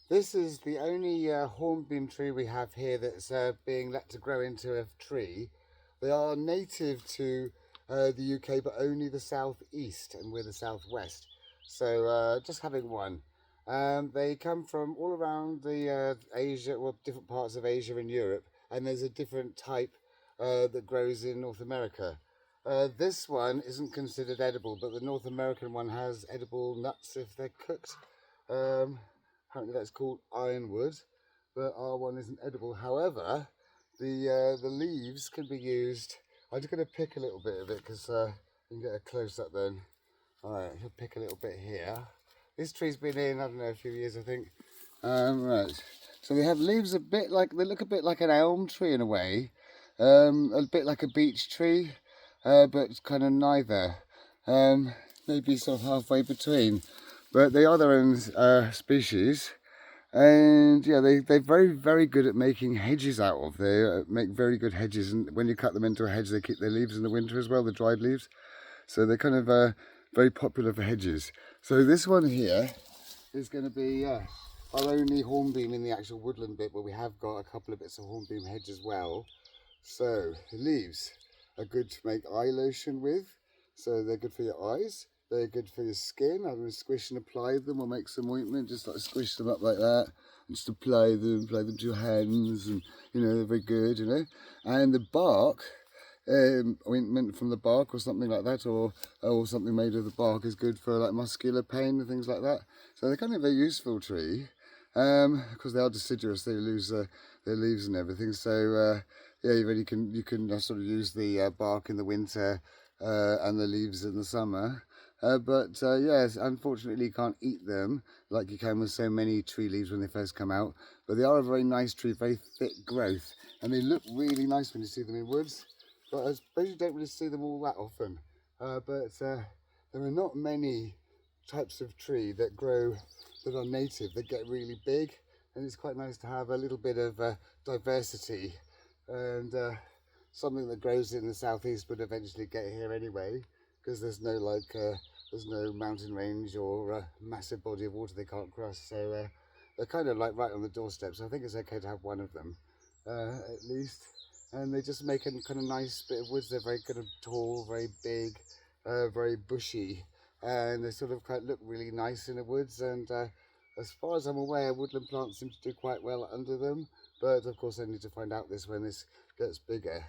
This is the only hornbeam tree we have here that's being let to grow into a tree. They are native to the UK, but only the southeast, and we're the southwest. So just having one. They come from all around the Asia, well, different parts of Asia and Europe, and there's a different type that grows in North America. This one isn't considered edible, but the North American one has edible nuts if they're cooked. Um, Apparently that's called ironwood, but our one isn't edible. However, the leaves can be used. I'm just going to pick a little bit of it because you can get a close up then. All right, I'll pick a little bit here. This tree's been in, I don't know, a few years, I think. Right, so they have leaves a bit like, they look a bit like an elm tree in a way, a bit like a beech tree, but kind of neither. Maybe sort of halfway between. But they are their own species, and yeah, they're very good at making hedges out of. They make very good hedges, and when you cut them into a hedge, they keep their leaves in the winter as well, the dried leaves. So they're kind of very popular for hedges. So this one here is going to be our only hornbeam in the actual woodland bit, but we have got a couple of bits of hornbeam hedge as well. So the leaves are good to make eye lotion with, so they're good for your eyes. They're good for your skin. I'm going to squish and apply them or make some ointment, just like squish them up like that. And just apply them to your hands, and you know, they're very good, you know. And the bark, ointment from the bark or something like that, or something made of the bark is good for like muscular pain and things like that. So they're kind of a useful tree. Because they are deciduous, they lose their leaves and everything. So yeah, you can sort of use the bark in the winter and the leaves in the summer. But yes, unfortunately you can't eat them like you can with so many tree leaves when they first come out. But they are a very nice tree, very thick growth, and they look really nice when you see them in woods. But I suppose you don't really see them all that often. But there are not many types of tree that grow that are native that get really big, and it's quite nice to have a little bit of diversity, and something that grows in the southeast would eventually get here anyway, because there's no mountain range or a massive body of water they can't cross. So they're kind of like right on the doorstep. So I think it's okay to have one of them at least. And they just make a kind of nice bit of woods. They're very kind of tall, very big, very bushy, and they sort of look really nice in the woods. And as far as I'm aware, woodland plants seem to do quite well under them. But of course, I need to find out this when this gets bigger.